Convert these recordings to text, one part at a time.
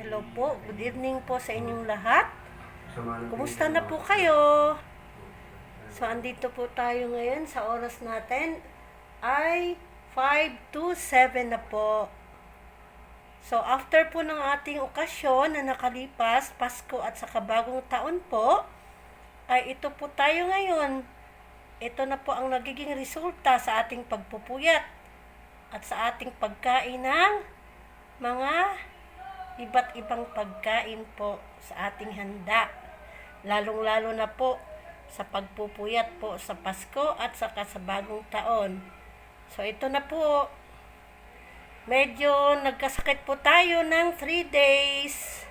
Hello po, good evening po sa inyong lahat. Kumusta na po kayo? So, andito po tayo ngayon sa oras natin ay 5 to 7 na po. So, after po ng ating okasyon na nakalipas, Pasko at saka bagong taon po, ay ito po tayo ngayon. Ito na po ang nagiging resulta sa ating pagpupuyat at sa ating pagkain ng mga iba't ibang pagkain po sa ating handa. Lalong-lalo na po sa pagpupuyat po sa Pasko at saka sa bagong taon. So, ito na po. Medyo nagkasakit po tayo ng 3 days.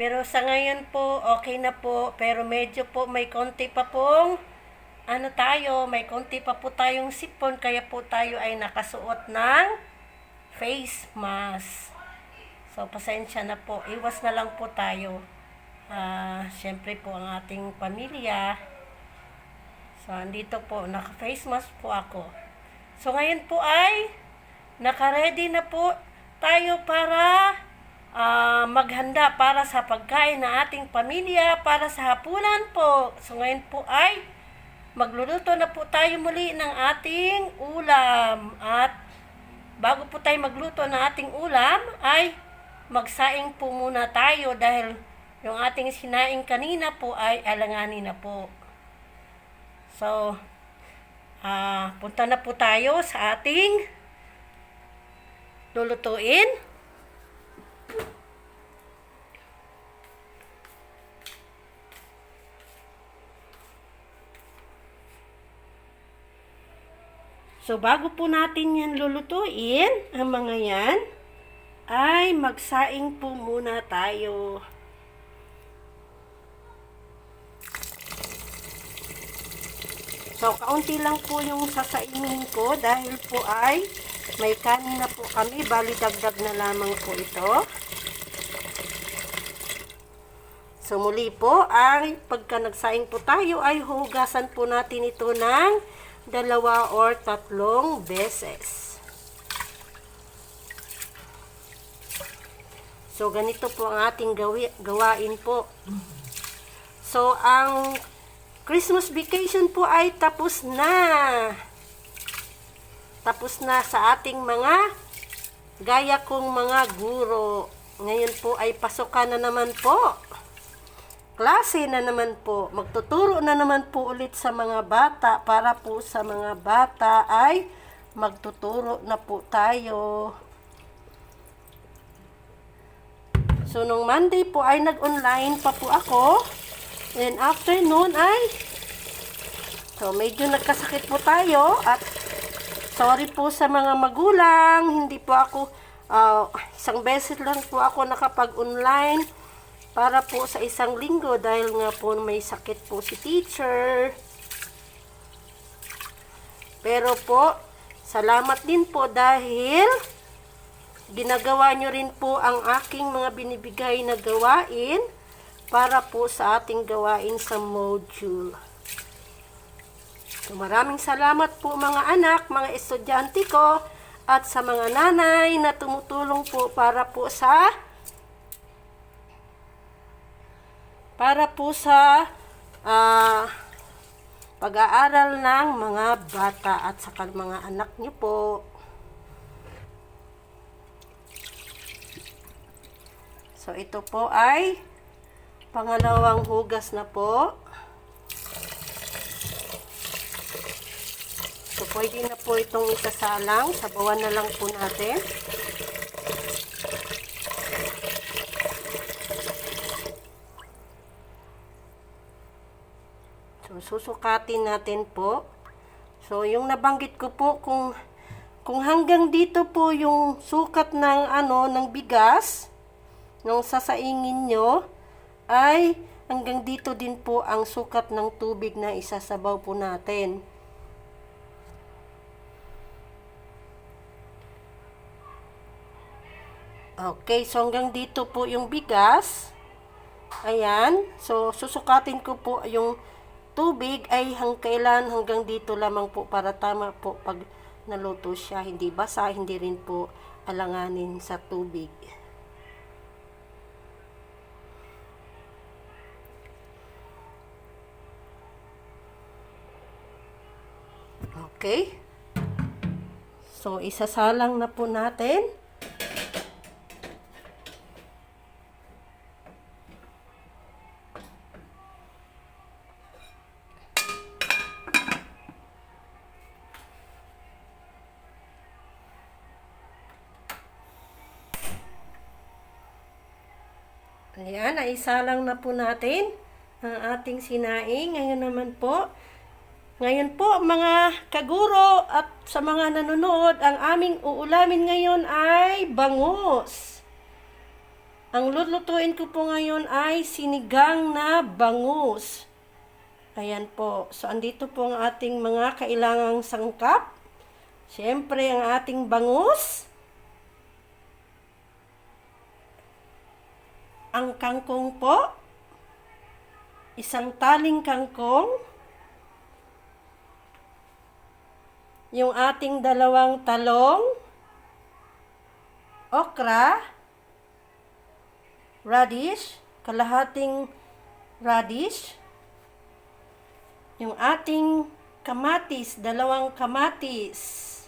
Pero sa ngayon po, okay na po. Pero medyo po may konti pa pong may konti pa po tayong sipon. Kaya po tayo ay nakasuot ng face mask. So, pasensya na po. Iwas na lang po tayo. Siyempre po ang ating pamilya. So, andito po. Naka-face mask po ako. So, ngayon po ay naka-ready na po tayo para maghanda para sa pagkain ng ating pamilya, para sa hapunan po. So, ngayon po ay magluluto na po tayo muli ng ating ulam. At bago po tayo magluto ng ating ulam, ay magsaing po muna tayo dahil yung ating sinaing kanina po ay alanganin na po. So, punta na po tayo sa ating lulutuin. So, bago po natin yan lulutuin, ang mga yan, ay magsaing po muna tayo. So, kaunti lang po yung sasaingin ko dahil po ay may kanin na po kami, bali dagdag na lamang po ito. So, muli po ay pagka nagsaing po tayo ay hugasan po natin ito ng 2 or 3 beses. So, ganito po ang ating gawain po. So, ang Christmas vacation po ay tapos na. Tapos na sa ating mga gaya kong mga guro. Ngayon po ay pasukan na naman po. Klase na naman po. Magtuturo na naman po ulit sa mga bata. Para po sa mga bata ay magtuturo na po tayo. So, nung Monday po ay nag-online pa po ako. And after noon ay, so, medyo nagkasakit po tayo. At sorry po sa mga magulang. Hindi po ako, isang beses lang po ako nakapag-online para po sa isang linggo. Dahil nga po may sakit po si teacher. Pero po, salamat din po dahil ginagawa nyo rin po ang aking mga binibigay na gawain para po sa ating gawain sa module. So, maraming salamat po mga anak, mga estudyante ko, at sa mga nanay na tumutulong po para po sa pag-aaral ng mga bata at sa mga anak nyo po. So, ito po ay pangalawang hugas na po. So, pwede na po itong isasalang. Sabawan na lang po natin. So, susukatin natin po. So, yung nabanggit ko po, kung hanggang dito po yung sukat ng bigas, nung sasaingin nyo, ay hanggang dito din po ang sukat ng tubig na isasabaw po natin. Okay, so hanggang dito po yung bigas. Ayan, so susukatin ko po yung tubig ay kailan hanggang dito lamang po para tama po pag naluto siya. Hindi basa, hindi rin po alanganin sa tubig. Okay? So, isasalang na po natin. Ayan, naisalang na po natin ang ating sinaing. Ngayon po mga kaguro at sa mga nanonood, ang aming uulamin ngayon ay bangus. Ang lulutuin ko po ngayon ay sinigang na bangus. Ayan po. So, andito po ang ating mga kailangang sangkap. Siyempre, ang ating bangus. Ang kangkong po. Isang taling kangkong. Yung ating dalawang talong. Okra. Radish. Kalahating radish. Yung ating kamatis. Dalawang kamatis.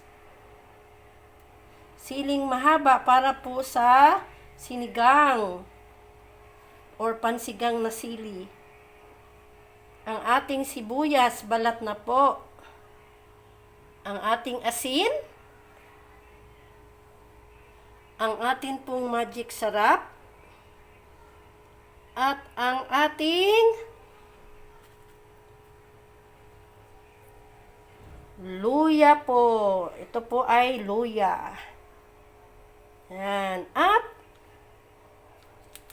Siling mahaba para po sa sinigang or pansigang na sili. Ang ating sibuyas, balat na po. Ang ating asin. Ang ating pong magic sarap. At ang ating luya po. Ito po ay luya. Yan. At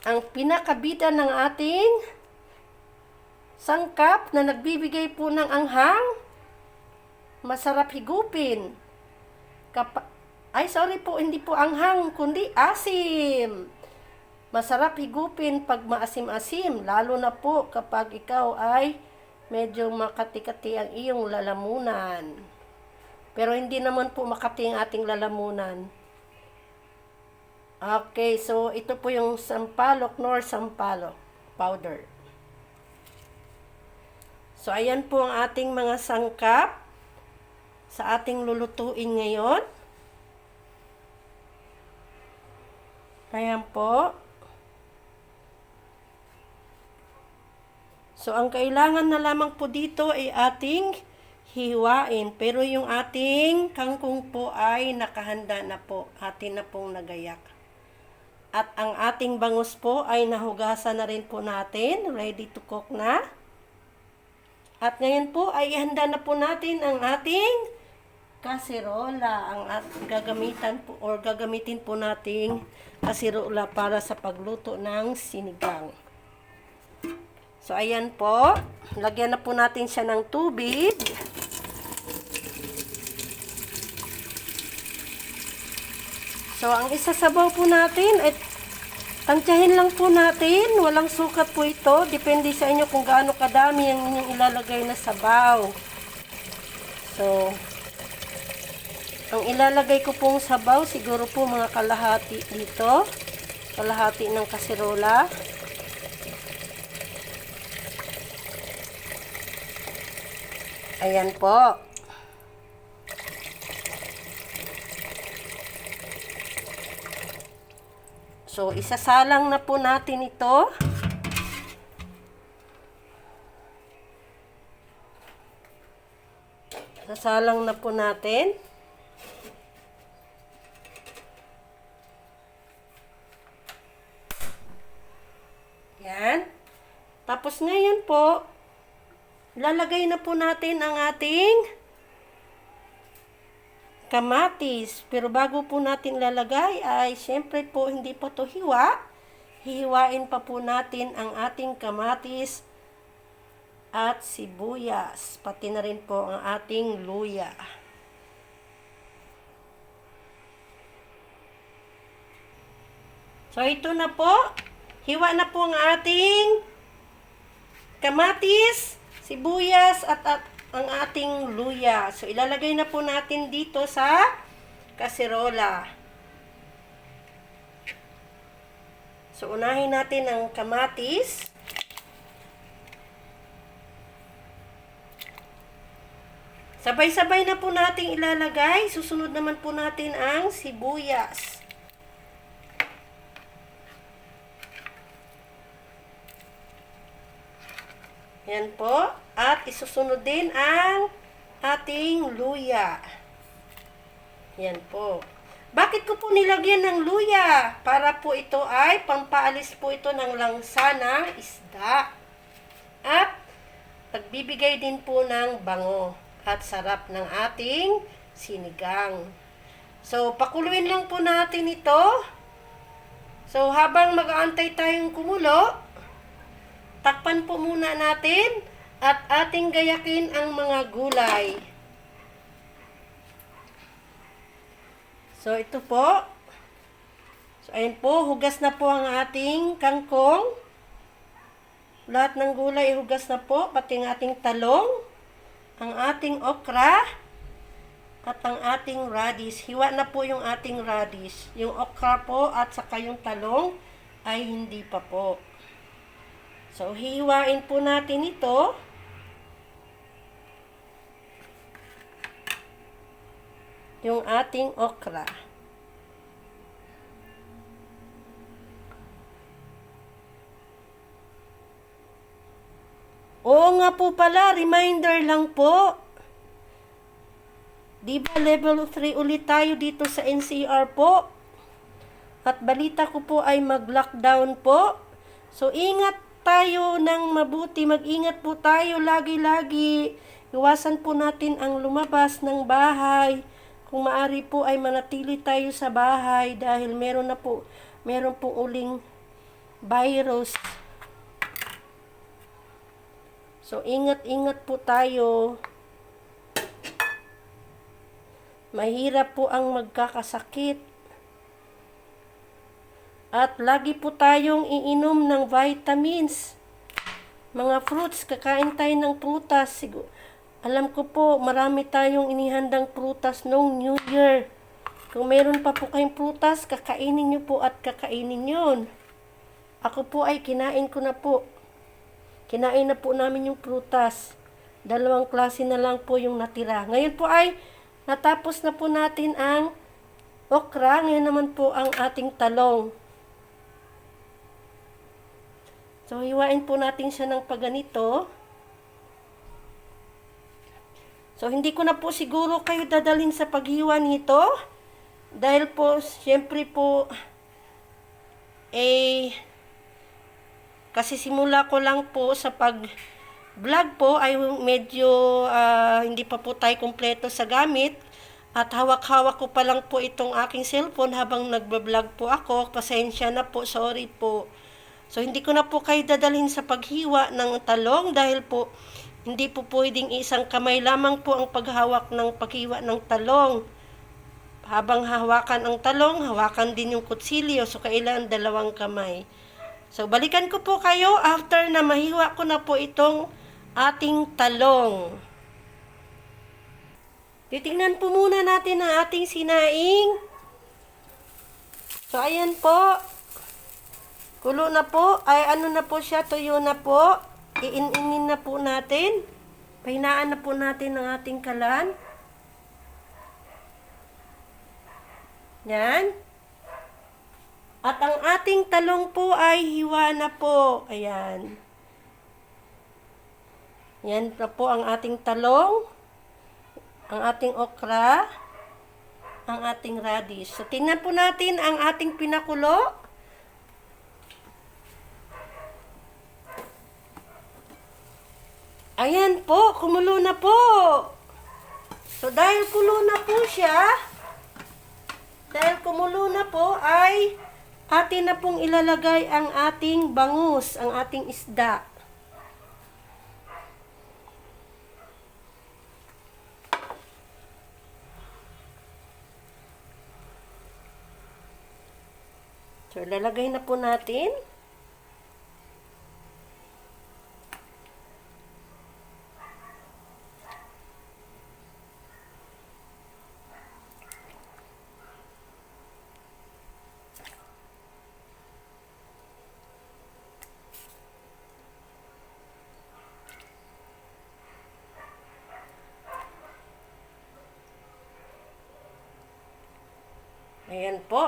ang pinakabida ng ating sangkap na nagbibigay po ng anghang, masarap higupin. Hindi po anghang, kundi asim. Masarap higupin pag maasim-asim, lalo na po kapag ikaw ay medyo makati-kati ang iyong lalamunan. Pero hindi naman po makati ang ating lalamunan. Okay, so ito po yung sampalok nor sampalok powder. So, ayan po ang ating mga sangkap sa ating lulutuin ngayon. Ayan po. So, ang kailangan na lamang po dito ay ating hiwain. Pero yung ating kangkong po ay nakahanda na po. Atin na pong nagayak. At ang ating bangus po ay nahugasan na rin po natin. Ready to cook na. At ngayon po ay ihanda na po natin ang ating kaserola. Ang gagamitin po nating kaserola para sa pagluto ng sinigang. So, ayan po. Lagyan na po natin siya ng tubig. So, ang isasabaw po natin ay tansyahin lang po natin. Walang sukat po ito. Depende sa inyo kung gaano kadami ang inyong ilalagay na sabaw. So, ang ilalagay ko pong sabaw, siguro po mga kalahati dito. Kalahati ng kaserola. Ayan po. So, isasalang na po natin ito. Isasalang na po natin. Yan. Tapos ngayon po, lalagay na po natin ang ating kamatis. Pero bago po natin lalagay ay syempre po hindi pa to hiwa. Hihiwain pa po natin ang ating kamatis at sibuyas. Pati na rin po ang ating luya. So ito na po. Hiwa na po ang ating kamatis, sibuyas at ang ating luya. So, ilalagay na po natin dito sa kaserola. So, unahin natin ang kamatis. Sabay-sabay na po nating ilalagay. Susunod naman po natin ang sibuyas. Yan po. At isusunod din ang ating luya. Yan po. Bakit ko po nilagyan ng luya? Para po ito ay pampaalis po ito ng langsa ng isda. At pagbibigay din po ng bango at sarap ng ating sinigang. So, pakuluin lang po natin ito. So, habang mag-aantay tayong kumulo, takpan po muna natin at ating gayakin ang mga gulay. So, ito po. So, ayun po. Hugas na po ang ating kangkong. Lahat ng gulay hugas na po. Pati ang ating talong. Ang ating okra. At ang ating radish. Hiwa na po yung ating radish. Yung okra po at saka yung talong ay hindi pa po. So, hihiwain po natin ito. Yung ating okra. Oo nga po pala, reminder lang po. Diba level 3 ulit tayo dito sa NCR po? At balita ko po ay mag-lockdown po. So, ingat tayo ng mabuti. Mag-ingat po tayo lagi-lagi. Iwasan po natin ang lumabas ng bahay. Kung maaari po ay manatili tayo sa bahay dahil meron po uling virus. So, ingat-ingat po tayo. Mahirap po ang magkakasakit. At lagi po tayong iinom ng vitamins. Mga fruits, kakain tayo ng prutas. Alam ko po, marami tayong inihandang prutas noong New Year. Kung meron pa po kayong prutas, kakainin nyo po at kakainin yun. Ako po ay kinain ko na po. Kinain na po namin yung prutas. 2 klase na lang po yung natira. Ngayon po ay natapos na po natin ang okra. Ngayon naman po ang ating talong. So, hiwain po natin siya ng paganito. So, hindi ko na po siguro kayo dadalhin sa paghiwa nito. Dahil po, syempre po, kasi simula ko lang po sa pag-vlog po, ay medyo hindi pa po tayo kumpleto sa gamit. At hawak-hawak ko pa lang po itong aking cellphone habang nagbablog po ako. Pasensya na po, sorry po. So, hindi ko na po kayo dadalhin sa paghiwa ng talong dahil po, hindi po pwedeng isang kamay lamang po ang paghawak ng paghiwa ng talong. Habang hawakan ang talong, hawakan din yung kutsilyo. So, kailangan 2 kamay. So, balikan ko po kayo after na mahiwa ko na po itong ating talong. Titingnan po muna natin ang ating sinaing. So, ayan po. Kulo na po. Ay, ano na po siya, tuyo na po. Iin-inin na po natin. Pahinaan na po natin ang ating kalan. Yan. At ang ating talong po ay hiwa na po. Ayan. Yan na po ang ating talong. Ang ating okra. Ang ating radish. So, tingnan po natin ang ating pinakulo. Ayan po, kumulo na po. So, dahil kulo na po siya, dahil kumulo na po, ay atin na pong ilalagay ang ating bangus, ang ating isda. So, ilalagay na po natin.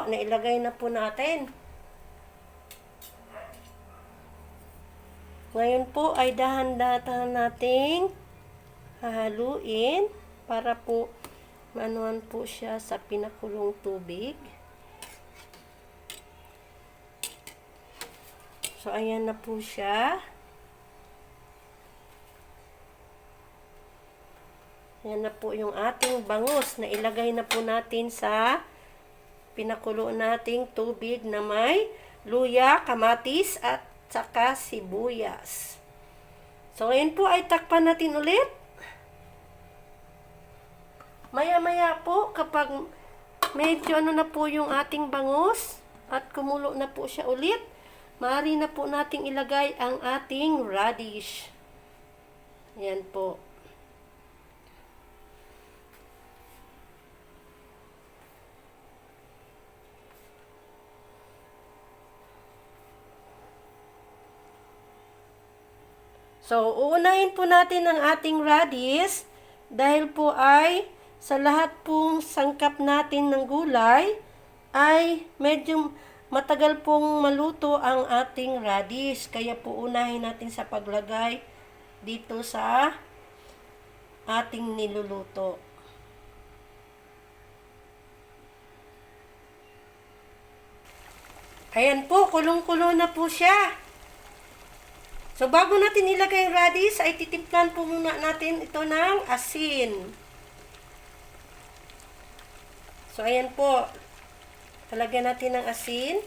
nailagay na po natin. Ngayon po ay dahan-dahan nating hahaluin para po maanuhan po siya sa pinakulong tubig. So, ayan na po siya. Ayan na po yung ating bangus na ilagay na po natin sa pinakulo nating tubig na may luya, kamatis, at saka sibuyas. So, ngayon po ay takpan natin ulit. Maya-maya po, kapag medyo ano na po yung ating bangus at kumulo na po siya ulit, maaari na po nating ilagay ang ating radish. Ayan po. So, uunahin po natin ang ating radish dahil po ay sa lahat pong sangkap natin ng gulay ay medyo matagal pong maluto ang ating radish. Kaya po unahin natin sa paglagay dito sa ating niluluto. Ayan po, kulong-kulo na po siya. So, bago natin ilagay yung radish, ay titimplan po muna natin ito ng asin. So, ayan po. Talagyan natin ng asin.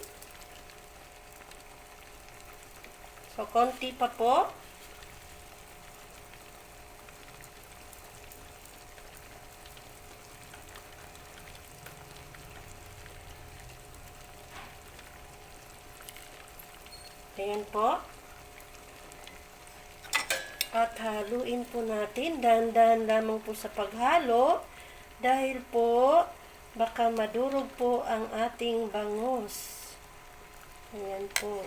So, konti pa po. Ayan po. At haluin po natin, dahan-dahan lamang po sa paghalo dahil po baka madurog po ang ating bangus. Ayan po.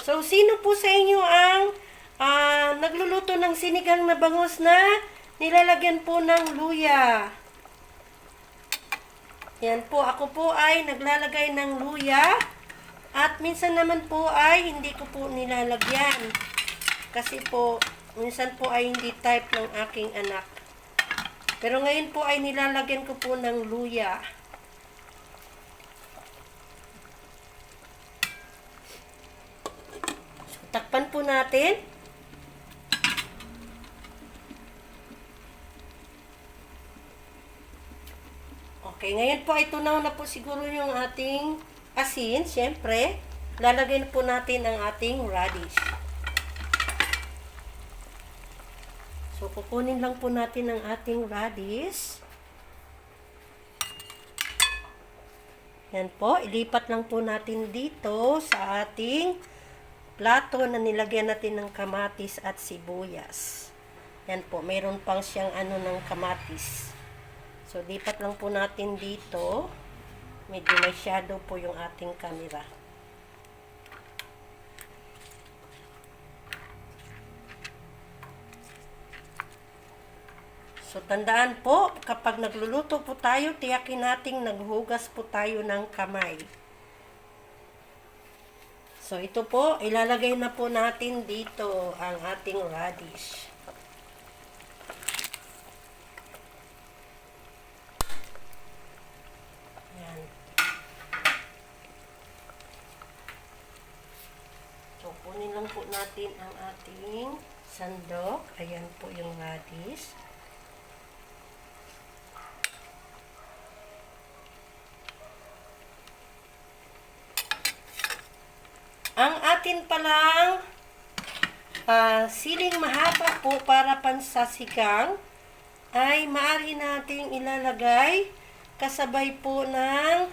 So, sino po sa inyo ang nagluluto ng sinigang na bangus na nilalagyan po ng luya? Yan po, ako po ay naglalagay ng luya at minsan naman po ay hindi ko po nilalagyan. Kasi po, minsan po ay hindi type ng aking anak. Pero ngayon po ay nilalagyan ko po ng luya. So, takpan po natin. Okay, ngayon po ay tunaw na po siguro yung ating asin. Siyempre, lalagyan po natin ang ating radish. So, kukunin lang po natin ang ating radish. Yan po, ilipat lang po natin dito sa ating plato na nilagyan natin ng kamatis at sibuyas. Yan po, mayroon pang siyang ano ng kamatis. So, lipat lang po natin dito. Medyo may shadow po yung ating camera. So, tandaan po, kapag nagluluto po tayo, tiyakin nating naghugas po tayo ng kamay. So, ito po, ilalagay na po natin dito ang ating radish. Ayan. So, kunin lang po natin ang ating sandok. Ayan po yung radish. Ang atin palang siling mahaba po para pansasigang ay maaari nating ilalagay kasabay po ng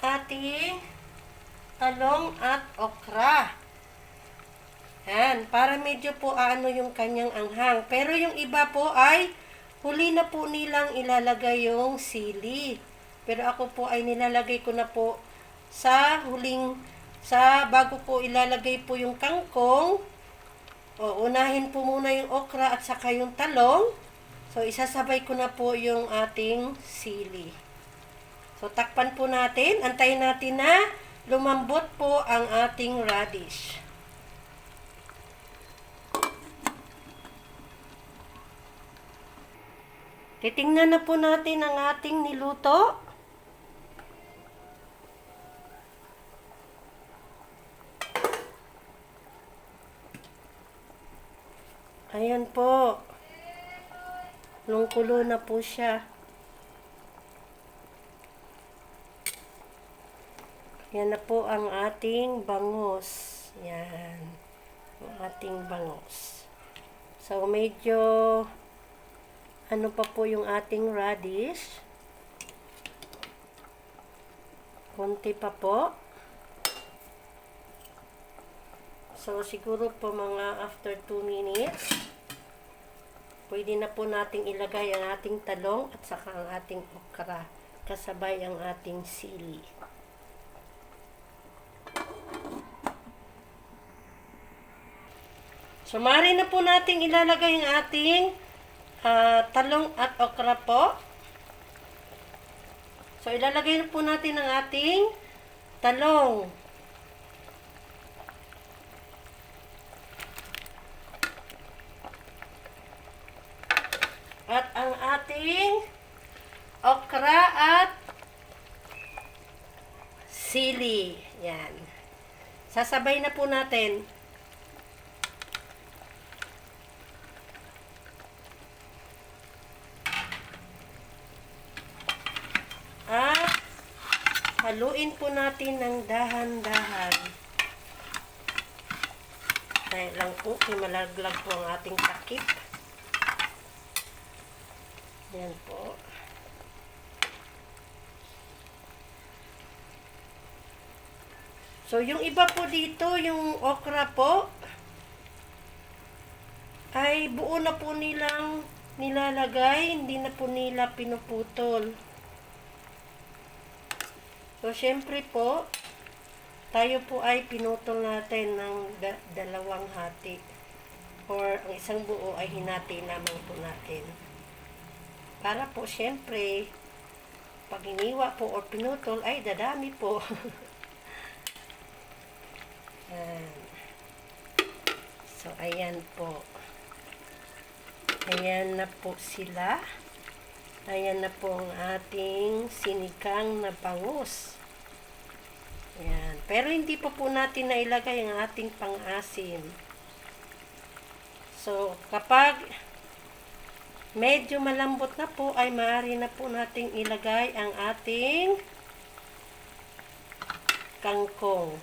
ating talong at okra. Yan, para medyo po ano yung kanyang anghang. Pero yung iba po ay huli na po nilang ilalagay yung sili. Pero ako po ay nilalagay ko na po sa bago po ilalagay po yung kangkong, O, unahin po muna yung okra at saka yung talong. So, isasabay ko na po yung ating sili. So, takpan po natin. Antayin natin na lumambot po ang ating radish. Titingnan na po natin ang ating niluto. Ayan po. Nungkulo na po siya. Yan na po ang ating bangus. Yan. Ang ating bangus. So, medyo ano pa po yung ating radish. Konti pa po. So, siguro po mga after 2 minutes, pwede na po nating ilagay ang ating talong at saka ang ating okra. Kasabay ang ating sili. So, maaari na po nating ilalagay ang ating talong at okra po. So, ilalagay na po natin ang ating talong. At ang ating okra at sili. Yan. Sasabay na po natin. At haluin po natin ng dahan-dahan. Dahil lang po, malaglag po ang ating takip. Yan po. So, yung iba po dito, yung okra po, ay buo na po nilang nilalagay, hindi na po nila pinuputol. So, syempre po, tayo po ay pinutol natin ng dalawang hati. Or, ang isang buo ay hinati naman po natin. Para po, syempre, pag iniwa po o pinutol, ay dadami po. Ayan. So, ayan po. Ayan na po sila. Ayan na po ang ating sinigang na bangus. Ayan. Pero hindi pa po natin nailagay ang ating pang-asin. So, kapag medyo malambot na po, ay maaari na po nating ilagay ang ating kangkong.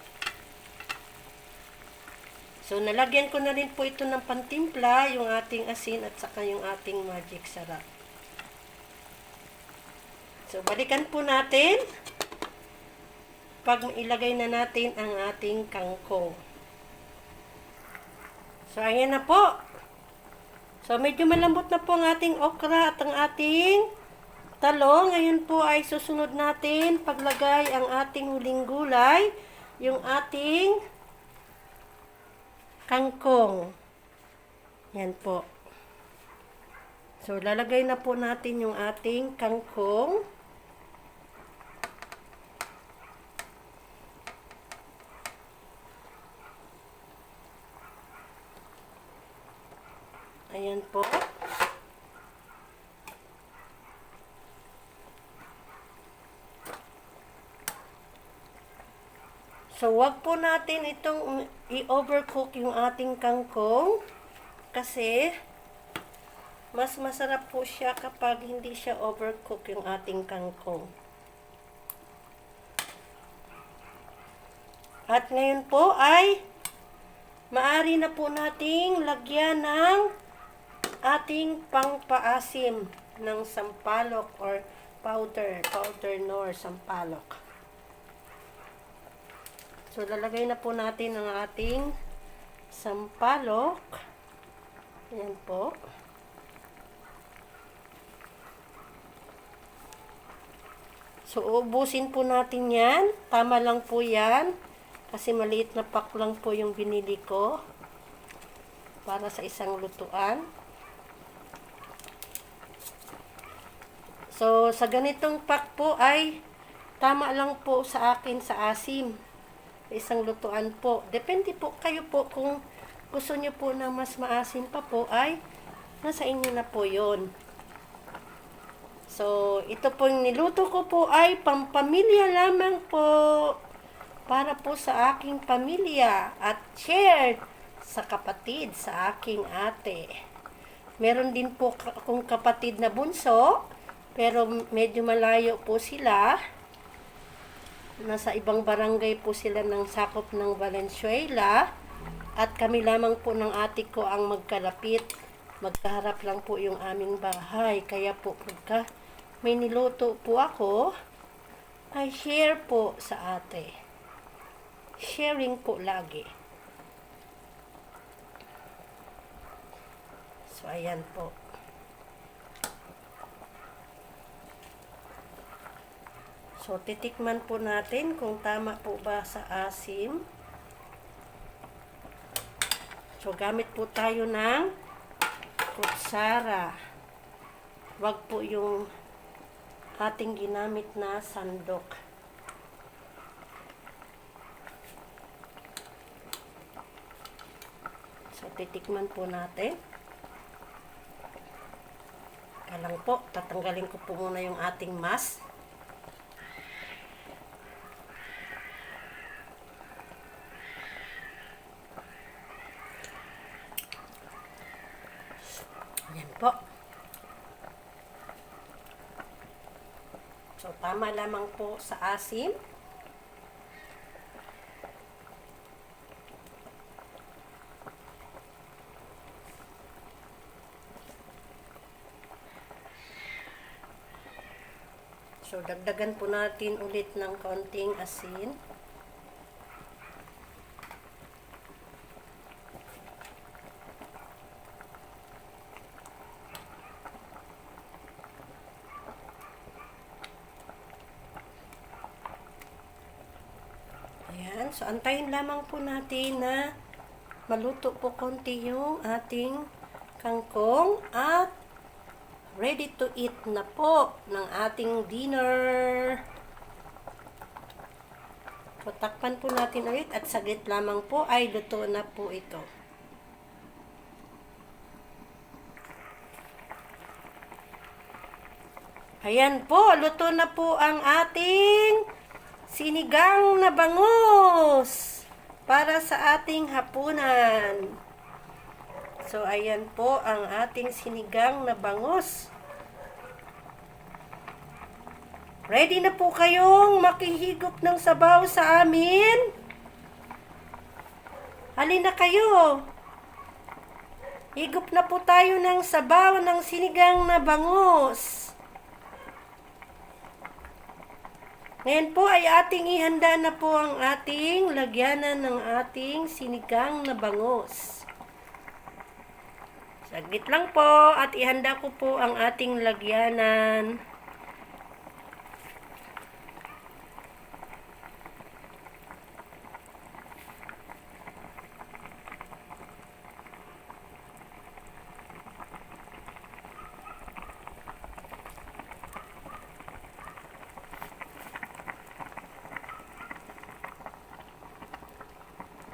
So, nalagyan ko na rin po ito ng pantimpla, yung ating asin at saka yung ating magic sarap. So, balikan po natin pag ilagay na natin ang ating kangkong. So, ayan na po. So, medyo malambot na po ang ating okra at ang ating talong. Ngayon po ay susunod natin paglagay ang ating huling gulay, yung ating kangkong. Yan po. So, lalagay na po natin yung ating kangkong. Ayan po. So, wag po natin itong i-overcook yung ating kangkong kasi mas masarap po siya kapag hindi siya overcook yung ating kangkong. At ngayon po ay maaari na po nating lagyan ng ating pangpaasim ng sampalok or powder nor sampalok. So, lalagay na po natin ang ating sampalok. Ayan po. So, uubusin po natin yan. Tama lang po yan. Kasi maliit na pack lang po yung binili ko. para sa isang lutuan. So, sa ganitong pack po ay tama lang po sa akin sa asim. Isang lutuan po. Depende po kayo po kung gusto nyo po na mas maasim pa po ay nasa inyo na po yon. So, ito po yung niluto ko po ay pampamilya lamang po. Para po sa aking pamilya at share sa kapatid, sa aking ate. Meron din po akong kapatid na bunso. Pero medyo malayo po sila. Nasa ibang barangay po sila ng sakop ng Valenzuela. At kami lamang po ng ate ko ang magkalapit. Magkaharap lang po yung aming bahay. Kaya po pagka may niluto po ako, ay share po sa ate. Sharing po lagi. So ayan po. So, titikman po natin kung tama po ba sa asim. So, gamit po tayo ng kutsara. Wag po yung ating ginamit na sandok. So, titikman po natin. Kalang po, tatanggalin ko po muna yung ating mask. Ayan po. So, tama lamang po sa asim. So, dagdagan po natin ulit ng konting asin. Ayan. So, antayin lamang po natin na maluto po konti yung ating kangkong at ready to eat na po ng ating dinner. So, takpan po natin ulit at saglit lamang po ay luto na po ito. Ayan po, luto na po ang ating sinigang na bangus para sa ating hapunan. So, ayan po ang ating sinigang na bangus. Ready na po kayong makihigop ng sabaw sa amin? Halina kayo. Higop na po tayo ng sabaw ng sinigang na bangus. Ngayon po ay ating ihanda na po ang ating lagyanan ng ating sinigang na bangus. Saglit lang po at ihanda ko po ang ating lagyanan.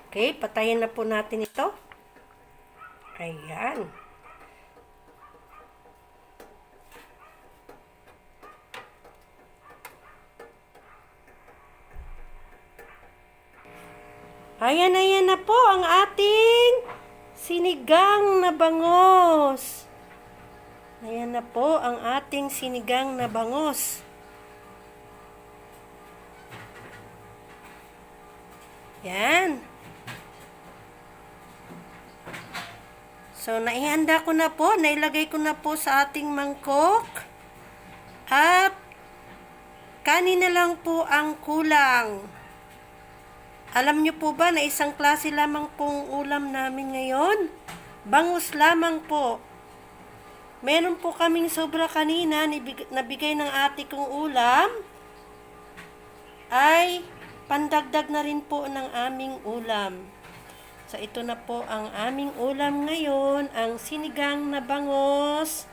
Okay, patayin na po natin ito. Ayan. Ayan na po ang ating sinigang na bangus. Ayan na po ang ating sinigang na bangus. Yan. So, naihanda ko na po. Nailagay ko na po sa ating mangkok. At, kanin na lang po ang kulang. Alam nyo po ba na isang klase lamang pong ulam namin ngayon? Bangus lamang po. Meron po kaming sobra kanina, nabigay ng ate kong ulam. Ay, pandagdag na rin po ng aming ulam. So, ito na po ang aming ulam ngayon, ang sinigang na bangos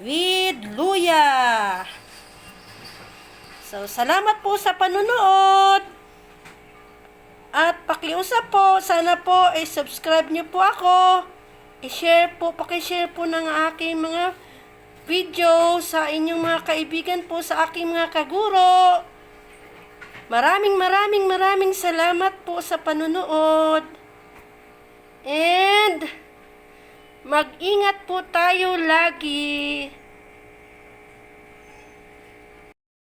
with luya. So, salamat po sa panunood. At pakiusap po, sana po subscribe niyo po ako. I-share po, pakishare po ng aking mga video sa inyong mga kaibigan po, sa aking mga kaguro. Maraming salamat po sa panunood. And mag-ingat po tayo lagi.